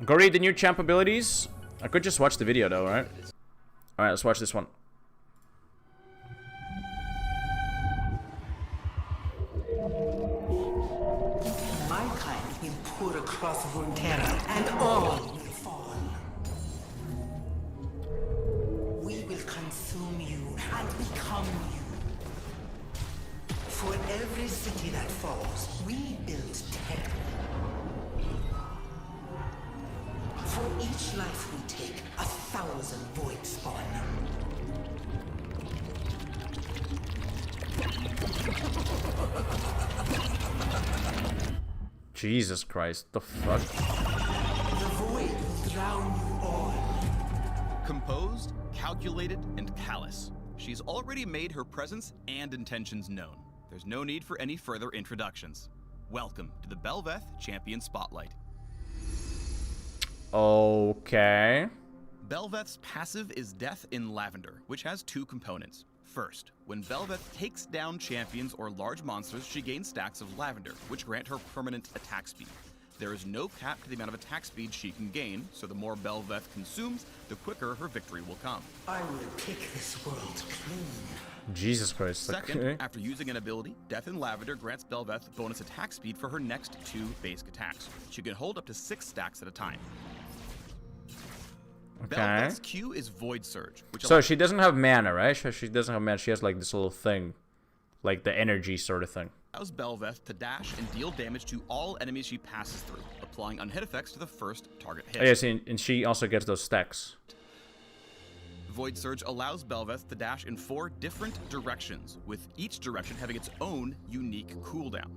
Go read the new champ abilities. I could just watch the video though, right? Alright, let's watch this one. My kind will pour across Runeterra, and all will fall. We will consume you and become you. For every city that falls, we build 10. For each life we take, 1,000 void spawn. Jesus Christ, the fuck? The void will drown you all. Composed, calculated, and callous. She's already made her presence and intentions known. There's no need for any further introductions. Welcome to the Bel'Veth Champion Spotlight. Okay. Bel'Veth's passive is Death in Lavender, which has two components. First, when Bel'Veth takes down champions or large monsters, she gains stacks of Lavender, which grant her permanent attack speed. There is no cap to the amount of attack speed she can gain, so the more Bel'Veth consumes, the quicker her victory will come. I will pick this world clean. Jesus Christ. Second, Okay. after using an ability, Death in Lavender grants Bel'Veth bonus attack speed for her next 2 basic attacks. She can hold up to 6 stacks at a time. Okay. Bel'Veth's Q is Void Surge, which So she doesn't have mana, right? She doesn't have mana. She has like this little thing. Like the energy sort of thing. allows Bel'Veth to dash and deal damage to all enemies she passes through, applying unhit effects to the first target hit. Oh, yes, and she also gets those stacks. Void Surge allows Bel'Veth to dash in 4 different directions, with each direction having its own unique cooldown.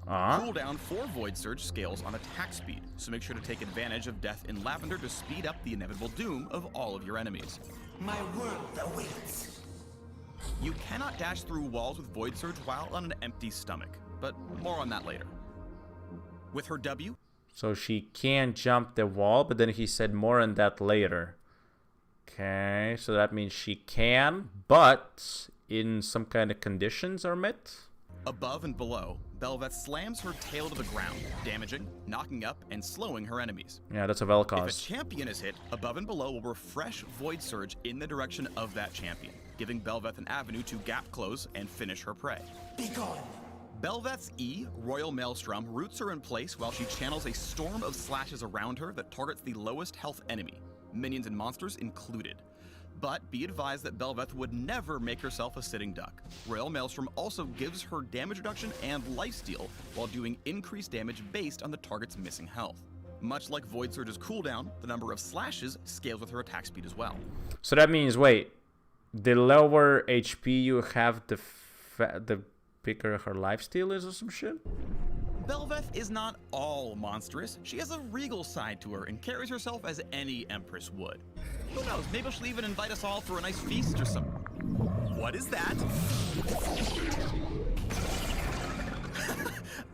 Cooldown for Void Surge scales on attack speed, so make sure to take advantage of Death in Lavender to speed up the inevitable doom of all of your enemies. My world awaits. You cannot dash through walls with Void Surge while on an empty stomach, but more on that later. With her W, So she can jump the wall, but then he said more on that later. Okay, so that means she can, but in some kind of conditions are met. above and below, Bel'Veth slams her tail to the ground, damaging, knocking up, and slowing her enemies. Yeah, that's a If a Vel'Koz. champion is hit, above and below will refresh Void Surge in the direction of that champion, giving Bel'Veth an avenue to gap close and finish her prey. Begone. Bel'Veth's E, Royal Maelstrom, roots her in place while she channels a storm of slashes around her that targets the lowest health enemy, minions and monsters included. But be advised that Bel'Veth would never make herself a sitting duck. Royal Maelstrom also gives her damage reduction and lifesteal while doing increased damage based on the target's missing health. Much like Void Surge's cooldown, the number of slashes scales with her attack speed as well. So that means, wait, the lower HP you have, the bigger her lifesteal is or some shit? Bel'Veth is not all monstrous. She has a regal side to her and carries herself as any empress would. Who knows, maybe she'll even invite us all for a nice feast or something. What is that?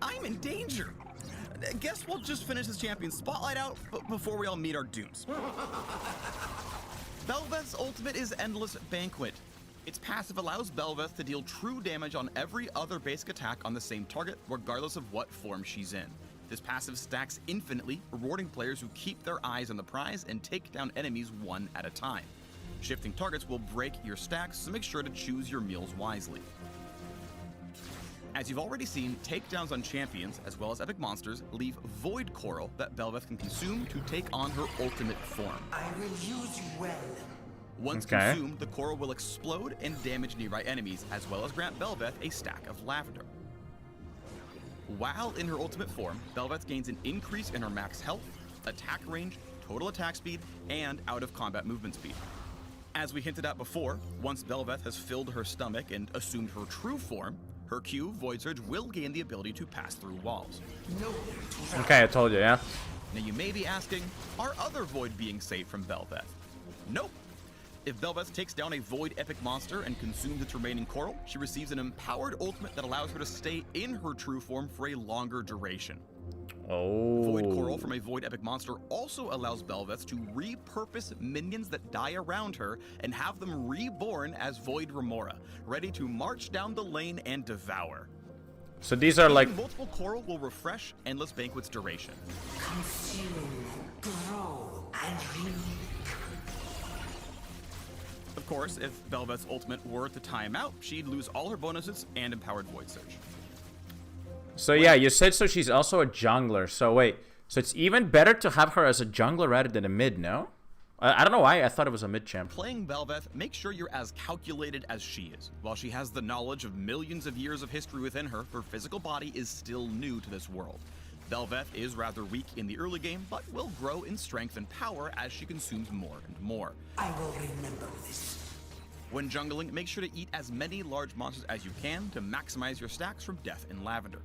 I'm in danger. Guess we'll just finish this champion spotlight out before we all meet our dooms. Bel'Veth's ultimate is Endless Banquet. Its passive allows Bel'Veth to deal true damage on every other basic attack on the same target, regardless of what form she's in. This passive stacks infinitely, rewarding players who keep their eyes on the prize and take down enemies one at a time. Shifting targets will break your stacks, so make sure to choose your meals wisely. As you've already seen, takedowns on champions, as well as epic monsters, leave Void Coral that Bel'Veth can consume to take on her ultimate form. I will use you well. Once Okay. consumed, the coral will explode and damage nearby enemies, as well as grant Bel'Veth a stack of lavender. While in her ultimate form, Bel'Veth gains an increase in her max health, attack range, total attack speed, and out-of-combat movement speed. As we hinted at before, once Bel'Veth has filled her stomach and assumed her true form, her Q, Void Surge, will gain the ability to pass through walls. Okay, I told you, yeah? Now you may be asking, are other Void beings safe from Bel'Veth? Nope. If Bel'Veth takes down a Void epic monster and consumes its remaining coral, she receives an empowered ultimate that allows her to stay in her true form for a longer duration. Oh. Void Coral from a Void epic monster also allows Bel'Veth to repurpose minions that die around her and have them reborn as Void Remora, ready to march down the lane and devour. So these are like... Multiple coral will refresh Endless Banquet's duration. Consume. Of course, if Bel'Veth's ultimate were to time out, she'd lose all her bonuses and empowered Void Surge. So yeah, you said so she's also a jungler. So wait, so it's even better to have her as a jungler rather than a mid, no? I don't know why, I thought it was a mid champ. Playing Bel'Veth, make sure you're as calculated as she is. While she has the knowledge of millions of years of history within her, her physical body is still new to this world. Bel'Veth is rather weak in the early game, but will grow in strength and power as she consumes more and more. I will remember this. When jungling, make sure to eat as many large monsters as you can to maximize your stacks from Death in Lavender.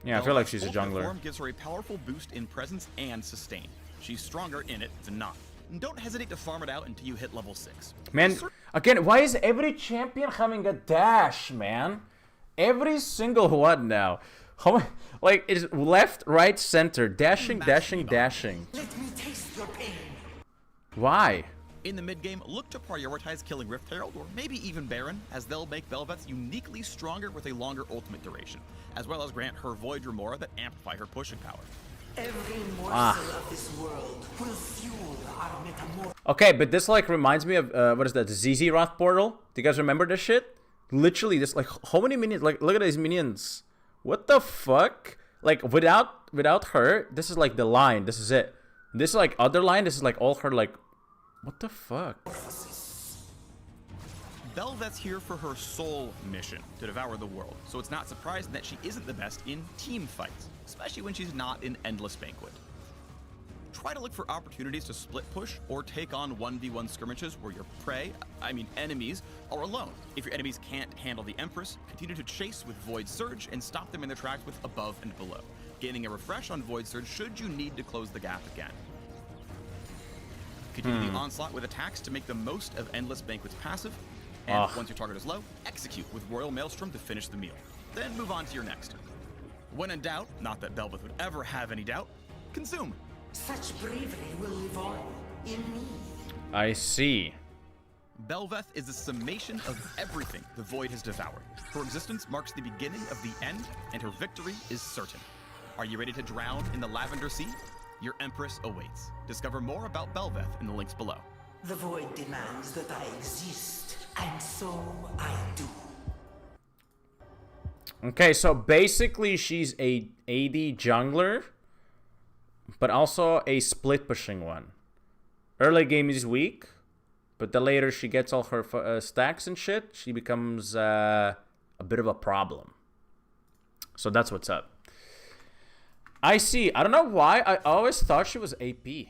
Yeah, I feel like she's a Ultimate jungler. form gives her a powerful boost in presence and sustain. She's stronger in it than not. And don't hesitate to farm it out until you hit level 6. Man, again, why is every champion having a dash, man? Every single one now. Like, it's left, right, center. Dashing, dashing, dashing. Let me taste your pain. Why? In the mid-game, look to prioritize killing Rift Herald or maybe even Baron, as they'll make Bel'Veth uniquely stronger with a longer ultimate duration, as well as grant her Void Remora that amplify her pushing power. Every morsel of this world will fuel our metamorphosis. Okay, but this like reminds me of what is that? The ZZ Roth portal. Do you guys remember this shit? Literally, this like how many minions? Like look at these minions. What the fuck? Like without her, this is like the line. This is it. This is like other line. This is like all her like. What the fuck? Bel'Veth's here for her sole mission, to devour the world, so it's not surprising that she isn't the best in team fights, especially when she's not in Endless Banquet. Try to look for opportunities to split push or take on 1v1 skirmishes where your enemies, are alone. If your enemies can't handle the Empress, continue to chase with Void Surge and stop them in their tracks with Above and Below, gaining a refresh on Void Surge should you need to close the gap again. Continue the onslaught with attacks to make the most of Endless Banquet's passive, and once your target is low, execute with Royal Maelstrom to finish the meal. Then move on to your next. When in doubt, not that Bel'Veth would ever have any doubt, consume. Such bravery will live on in me. I see. Bel'Veth is a summation of everything the Void has devoured. Her existence marks the beginning of the end, and her victory is certain. Are you ready to drown in the Lavender Sea? Your Empress awaits. Discover more about Bel'Veth in the links below. The Void demands that I exist, and so I do. Okay, so basically she's a AD jungler, but also a split pushing one. Early game is weak, but the later she gets all her stacks and shit, she becomes a bit of a problem. So that's what's up. I see. I don't know why. I always thought she was AP.